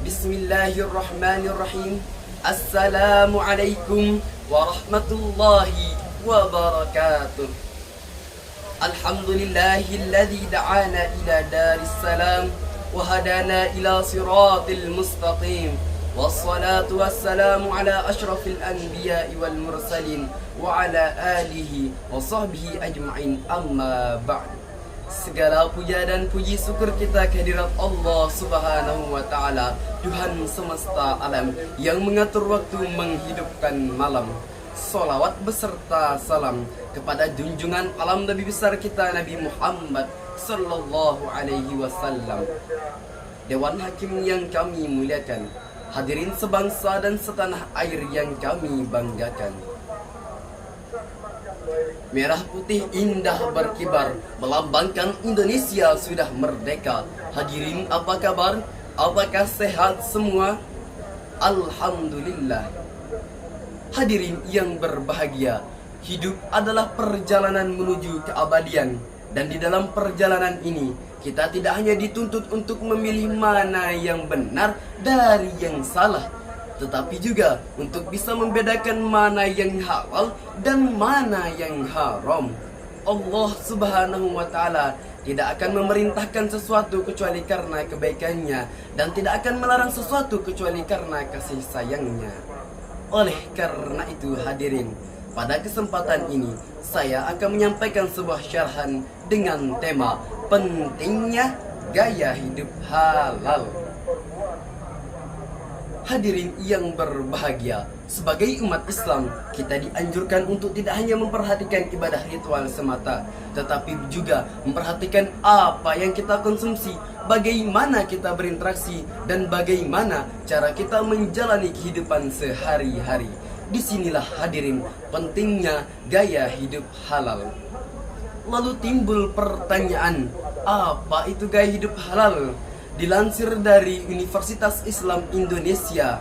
Bismillahirrahmanirrahim. Assalamualaikum warahmatullahi wabarakatuh. Alhamdulillahilladzi da'ana ila daris salam wa hadana ila siratil mustaqim. Wassalatu wassalamu ala asyrafil anbiya'i wal mursalin wa ala alihi wa sahbihi ajma'in, amma ba'd. Segala puja dan puji syukur kita kehadirat Allah Subhanahu wa ta'ala, Tuhan semesta alam yang mengatur waktu menghidupkan malam. Salawat beserta salam kepada junjungan alam Nabi besar kita Nabi Muhammad sallallahu alaihi wasallam. Dewan hakim yang kami muliakan, hadirin sebangsa dan setanah air yang kami banggakan. Merah putih indah berkibar, melambangkan Indonesia sudah merdeka. Hadirin apa kabar? Apakah sehat semua? Alhamdulillah. Hadirin yang berbahagia, hidup adalah perjalanan menuju keabadian. Dan di dalam perjalanan ini, kita tidak hanya dituntut untuk memilih mana yang benar dari yang salah, tetapi juga untuk bisa membedakan mana yang halal dan mana yang haram. Allah Subhanahu wa ta'ala tidak akan memerintahkan sesuatu kecuali karena kebaikannya, dan tidak akan melarang sesuatu kecuali karena kasih sayangnya. Oleh karena itu hadirin, pada kesempatan ini saya akan menyampaikan sebuah syarahan dengan tema pentingnya gaya hidup halal. Hadirin yang berbahagia, sebagai umat Islam, kita dianjurkan untuk tidak hanya memperhatikan ibadah ritual semata, tetapi juga memperhatikan apa yang kita konsumsi, bagaimana kita berinteraksi, dan bagaimana cara kita menjalani kehidupan sehari-hari. Disinilah hadirin pentingnya gaya hidup halal. Lalu timbul pertanyaan, apa itu gaya hidup halal? Dilansir dari Universitas Islam Indonesia,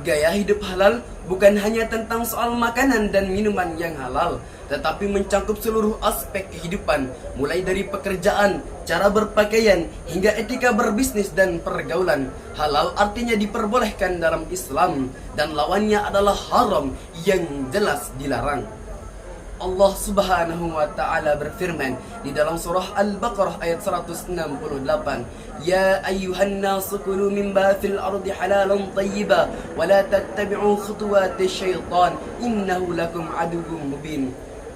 gaya hidup halal bukan hanya tentang soal makanan dan minuman yang halal, tetapi mencakup seluruh aspek kehidupan, mulai dari pekerjaan, cara berpakaian, hingga etika berbisnis dan pergaulan. Halal artinya diperbolehkan dalam Islam, dan lawannya adalah haram yang jelas dilarang. Allah Subhanahu wa ta'ala berfirman di dalam surah Al-Baqarah ayat 168, Ya ayyuhan nasu kulu mimma fil ardi halalan tayyiba wa la tattabi'u khutuwati syaitan innahu lakum aduwwum mubin.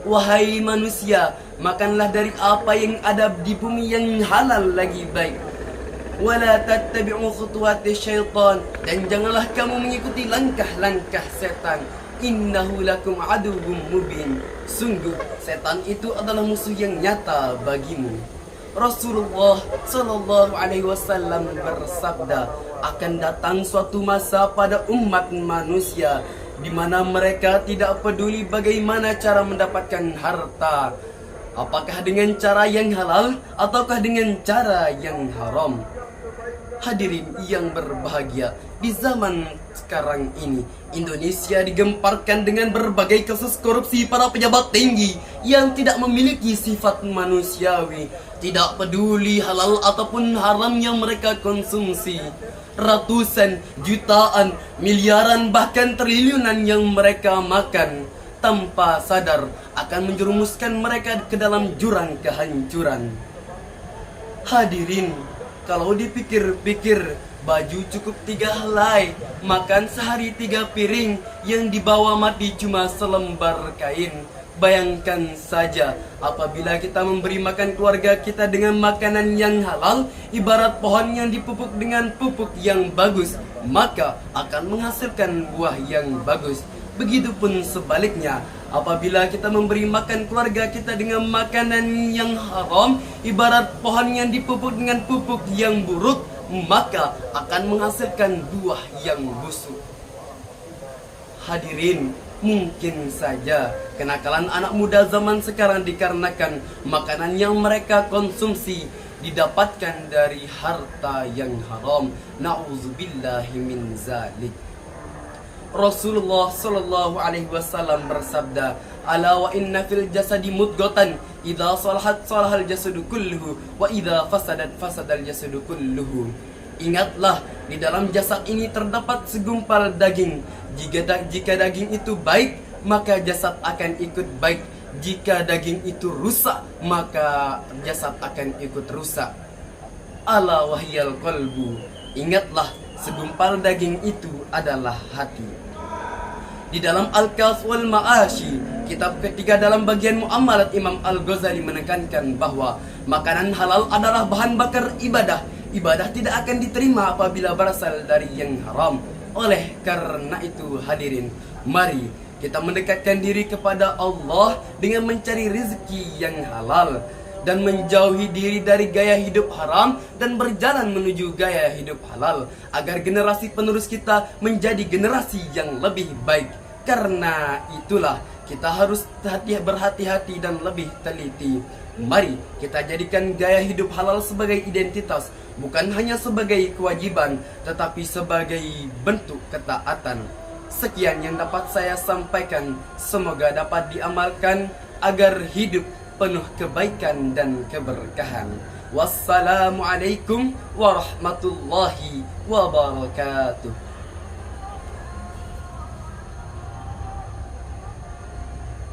Wahai manusia, makanlah dari apa yang ada di bumi yang halal lagi baik. Wa la tattabi'u khutuwati syaitan, dan janganlah kamu mengikuti langkah-langkah setan. Innahu lakum aduwwum mubin. Sungguh setan itu adalah musuh yang nyata bagimu. Rasulullah sallallahu alaihi wasallam bersabda, akan datang suatu masa pada umat manusia di mana mereka tidak peduli bagaimana cara mendapatkan harta, apakah dengan cara yang halal ataukah dengan cara yang haram. Hadirin yang berbahagia, di zaman sekarang ini Indonesia digemparkan dengan berbagai kasus korupsi para pejabat tinggi yang tidak memiliki sifat manusiawi, tidak peduli halal ataupun haram yang mereka konsumsi. Ratusan, jutaan, miliaran, bahkan triliunan yang mereka makan tanpa sadar akan menjerumuskan mereka ke dalam jurang kehancuran. Hadirin, kalau dipikir-pikir, baju cukup 3 helai, makan sehari 3 piring, yang dibawa mati cuma selembar kain. Bayangkan saja, apabila kita memberi makan keluarga kita dengan makanan yang halal, ibarat pohon yang dipupuk dengan pupuk yang bagus, maka akan menghasilkan buah yang bagus. Begitupun sebaliknya, apabila kita memberi makan keluarga kita dengan makanan yang haram, ibarat pohon yang dipupuk dengan pupuk yang buruk, maka akan menghasilkan buah yang busuk. Hadirin, mungkin saja kenakalan anak muda zaman sekarang dikarenakan makanan yang mereka konsumsi didapatkan dari harta yang haram. Na'udzubillahi min zalik. Rasulullah Shallallahu Alaihi Wasallam bersabda, "Ala wa inna fil jasadi mudghatan, idza salahat salahal jasadu kulluhu, wa idza fasadat fasadal jasadu kulluhu." Ingatlah, di dalam jasad ini terdapat segumpal daging. Jika daging itu baik, maka jasad akan ikut baik. Jika daging itu rusak, maka jasad akan ikut rusak. Ala wahyal qalbu. Ingatlah, segumpal daging itu adalah hati. Di dalam Al-Kaf wal Ma'ashi, kitab ketiga dalam bagian Muamalat, Imam Al-Ghazali menekankan bahwa makanan halal adalah bahan bakar ibadah. Ibadah tidak akan diterima apabila berasal dari yang haram. Oleh karena itu hadirin, mari kita mendekatkan diri kepada Allah dengan mencari rezeki yang halal dan menjauhi diri dari gaya hidup haram dan berjalan menuju gaya hidup halal agar generasi penerus kita menjadi generasi yang lebih baik. Karena itulah kita harus berhati-hati dan lebih teliti. Mari kita jadikan gaya hidup halal sebagai identitas, bukan hanya sebagai kewajiban, tetapi sebagai bentuk ketaatan. Sekian yang dapat saya sampaikan, semoga dapat diamalkan agar hidup penuh kebaikan dan keberkahan. Wassalamualaikum warahmatullahi wabarakatuh.